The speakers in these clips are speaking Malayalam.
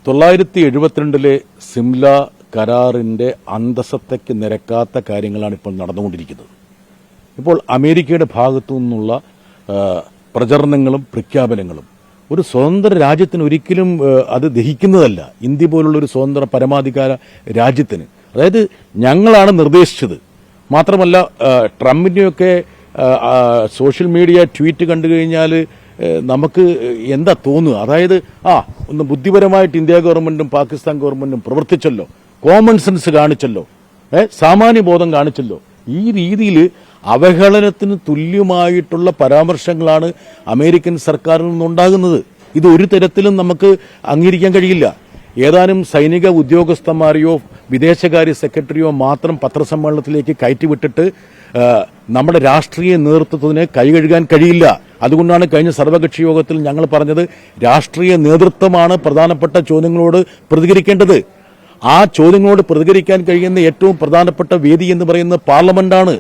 1972 സിംല കരാറിന്റെ അന്തസത്തയ്ക്ക് നിരക്കാത്ത കാര്യങ്ങളാണ് ഇപ്പോൾ നടന്നുകൊണ്ടിരിക്കുന്നത്. ഇപ്പോൾ അമേരിക്കയുടെ ഭാഗത്തു നിന്നുള്ള പ്രചരണങ്ങളും പ്രഖ്യാപനങ്ങളും ഒരു സ്വതന്ത്ര രാജ്യത്തിന് ഒരിക്കലും അത് ദഹിക്കുന്നതല്ല. ഇന്ത്യ പോലുള്ള ഒരു സ്വതന്ത്ര പരമാധികാര രാജ്യത്തിന്, അതായത് ഞങ്ങളാണ് നിർദ്ദേശിച്ചത്. മാത്രമല്ല ട്രംപിന്റെയൊക്കെ സോഷ്യൽ മീഡിയ ട്വീറ്റ് കണ്ടു കഴിഞ്ഞാൽ നമുക്ക് എന്താ തോന്നുക, അതായത് ഒന്ന് ബുദ്ധിപരമായിട്ട് ഇന്ത്യ ഗവൺമെന്റും പാകിസ്ഥാൻ ഗവൺമെന്റും പ്രവർത്തിച്ചല്ലോ, കോമൺ സെൻസ് കാണിച്ചല്ലോ, സാമാന്യബോധം കാണിച്ചല്ലോ. ഈ രീതിയിൽ അവഹേളനത്തിന് തുല്യമായിട്ടുള്ള പരാമർശങ്ങളാണ് അമേരിക്കൻ സർക്കാരിൽ നിന്നുണ്ടാകുന്നത്. ഇത് ഒരു തരത്തിലും നമുക്ക് അംഗീകരിക്കാൻ കഴിയില്ല. ഏതാനും സൈനിക ഉദ്യോഗസ്ഥന്മാരെയോ വിദേശകാര്യ സെക്രട്ടറിയോ മാത്രം പത്രസമ്മേളനത്തിലേക്ക് കയറ്റിവിട്ടിട്ട് നമ്മുടെ രാഷ്ട്രീയ നേതൃത്വത്തിന് കൈകഴുകാൻ കഴിയില്ല. അതുകൊണ്ടാണ് കഴിഞ്ഞ സർവകക്ഷി യോഗത്തിൽ ഞങ്ങൾ പറഞ്ഞത്, രാഷ്ട്രീയ നേതൃത്വമാണ് പ്രധാനപ്പെട്ട ചോദ്യങ്ങളോട് പ്രതികരിക്കേണ്ടത്. ആ ചോദ്യങ്ങളോട് പ്രതികരിക്കാൻ കഴിയുന്ന ഏറ്റവും പ്രധാനപ്പെട്ട വേദി എന്ന് പറയുന്നത് പാർലമെന്റാണ്.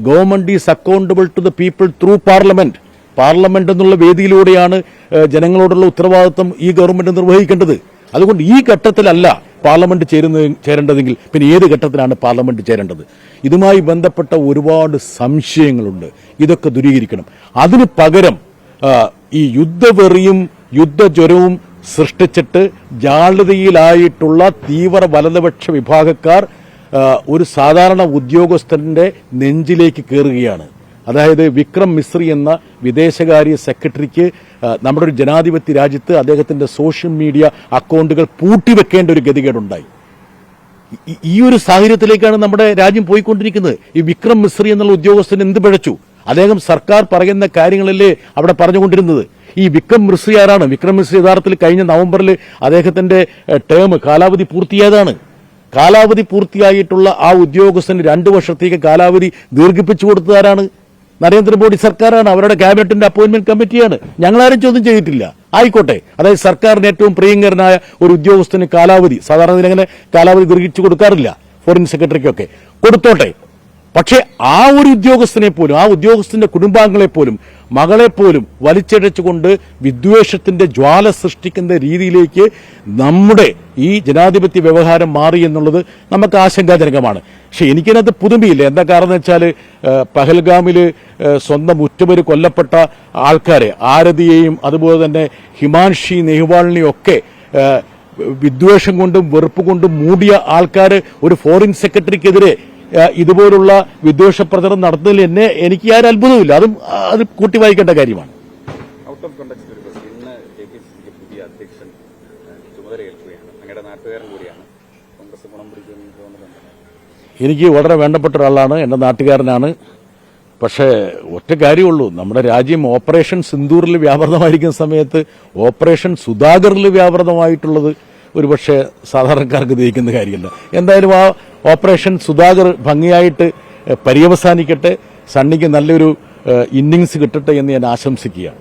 Government is accountable to the people through parliament. Parliament എന്നുള്ള വേദിയിലൂടെയാണ് ജനങ്ങളോടുള്ള ഉത്തരവാദിത്വം ഈ ഗവൺമെന്റ് നിർവഹിക്കേണ്ടത്. അതുകൊണ്ട് ഈ ഘട്ടത്തിലല്ല പാർലമെന്റ് ചേരേണ്ടതെങ്കിൽ പിന്നെ ഏത് ഘട്ടത്തിലാണ് പാർലമെന്റ് ചേരേണ്ടത്? ഇതുമായി ബന്ധപ്പെട്ട ഒരുപാട് സംശയങ്ങളുണ്ട്. ഇതൊക്കെ ദൂരീകരിക്കണം. അതിന് പകരം ഈ യുദ്ധവെറിയും യുദ്ധജ്വരവും സൃഷ്ടിച്ചിട്ട് ജാള്യതയിലായിട്ടുള്ള തീവ്ര വലതുപക്ഷ വിഭാഗക്കാർ ഒരു സാധാരണ ഉദ്യോഗസ്ഥന്റെ നെഞ്ചിലേക്ക് കയറുകയാണ്. അതായത് വിക്രം മിശ്രി എന്ന വിദേശകാര്യ സെക്രട്ടറിക്ക് നമ്മുടെ ഒരു ജനാധിപത്യ രാജ്യത്ത് അദ്ദേഹത്തിന്റെ സോഷ്യൽ മീഡിയ അക്കൗണ്ടുകൾ പൂട്ടിവെക്കേണ്ട ഒരു ഗതികേടുണ്ടായി. ഈ ഒരു സാഹചര്യത്തിലേക്കാണ് നമ്മുടെ രാജ്യം പോയിക്കൊണ്ടിരിക്കുന്നത്. ഈ വിക്രം മിശ്രി എന്നുള്ള ഉദ്യോഗസ്ഥൻ എന്ത് പിഴച്ചു? അദ്ദേഹം സർക്കാർ പറയുന്ന കാര്യങ്ങളല്ലേ അവിടെ പറഞ്ഞുകൊണ്ടിരുന്നത്. ഈ വിക്രം മിശ്രി ആരാണ്? വിക്രം മിശ്രി യഥാർത്ഥത്തിൽ കഴിഞ്ഞ നവംബറിൽ അദ്ദേഹത്തിന്റെ ടേം കാലാവധി പൂർത്തിയായതാണ്. കാലാവധി പൂർത്തിയായിട്ടുള്ള ആ ഉദ്യോഗസ്ഥന് 2 വർഷത്തേക്ക് കാലാവധി ദീർഘിപ്പിച്ചു കൊടുത്തതാരാണ്? നരേന്ദ്രമോദി സർക്കാരാണ്. അവരുടെ ക്യാബിനറ്റിന്റെ അപ്പോയിന്റ്മെന്റ് കമ്മിറ്റിയാണ്. ഞങ്ങളാരും ചോദ്യം ചെയ്തിട്ടില്ല. ആയിക്കോട്ടെ, അതായത് സർക്കാരിന് ഏറ്റവും പ്രിയങ്കരനായ ഒരു ഉദ്യോഗസ്ഥന് കാലാവധി, സാധാരണ അങ്ങനെ കാലാവധി ദീർഘിച്ചു കൊടുക്കാറില്ല, ഫോറിൻ സെക്രട്ടറിക്കൊക്കെ കൊടുത്തോട്ടെ. പക്ഷേ ആ ഒരു ഉദ്യോഗസ്ഥനെ പോലും, ആ ഉദ്യോഗസ്ഥന്റെ കുടുംബാംഗങ്ങളെപ്പോലും മകളെപ്പോലും വലിച്ചിഴച്ചുകൊണ്ട് വിദ്വേഷത്തിന്റെ ജ്വാല സൃഷ്ടിക്കുന്ന രീതിയിലേക്ക് നമ്മുടെ ഈ ജനാധിപത്യ വ്യവഹാരം മാറി എന്നുള്ളത് നമുക്ക് ആശങ്കാജനകമാണ്. പക്ഷെ എനിക്കതിനകത്ത് പുതുമയില്ല. എന്താ കാരണം എന്ന് വെച്ചാൽ പഹൽഗാമിൽ സ്വന്തം ഉറ്റവര് കൊല്ലപ്പെട്ട ആൾക്കാരെ, ആരതിയെയും അതുപോലെ തന്നെ ഹിമാൻഷി നെഹ്വാളിനെയും ഒക്കെ വിദ്വേഷം കൊണ്ടും വെറുപ്പ് കൊണ്ടും മൂടിയ ആൾക്കാർ ഒരു ഫോറിൻ സെക്രട്ടറിക്കെതിരെ ഇതുപോലുള്ള വിദ്വേഷ പ്രചരണം നടത്തുന്നതിൽ എനിക്ക് ആരും അത്ഭുതമില്ല. അത് കൂട്ടി വായിക്കേണ്ട കാര്യമാണ്. ഔട്ട് ഓഫ് കോണ്ടെക്സ്റ്റ് ഒരു ക്വസ്റ്റ്യൻ. ഇന്ന് KPCC പുതിയ അധ്യക്ഷൻ ചുമതലയേൽക്കുകയാണ്. അങ്ങയുടെ നാട്ടുകാരൻ കൂടിയാണ്. കോൺഗ്രസ് ഗുണം പിടിക്കുമെന്ന് തോന്നുന്നുണ്ട്? എനിക്ക് വളരെ വേണ്ടപ്പെട്ട ഒരാളാണ്, എന്റെ നാട്ടുകാരനാണ്. പക്ഷേ ഒറ്റ കാര്യമുള്ളൂ, നമ്മുടെ രാജ്യം ഓപ്പറേഷൻ സിന്ദൂറിൽ വ്യാപൃതമായിരിക്കുന്ന സമയത്ത് ഓപ്പറേഷൻ സുധാകറിൽ വ്യാപൃതമായിട്ടുള്ളത് ഒരുപക്ഷെ സാധാരണക്കാർക്ക് ദഹിക്കുന്ന കാര്യമല്ല. എന്തായാലും ആ ഓപ്പറേഷൻ സുധാകർ ഭംഗിയായിട്ട് പര്യവസാനിക്കട്ടെ, സണ്ണിക്ക് നല്ലൊരു ഇന്നിങ്സ് കിട്ടട്ടെ എന്ന് ഞാൻ ആശംസിക്കുകയാണ്.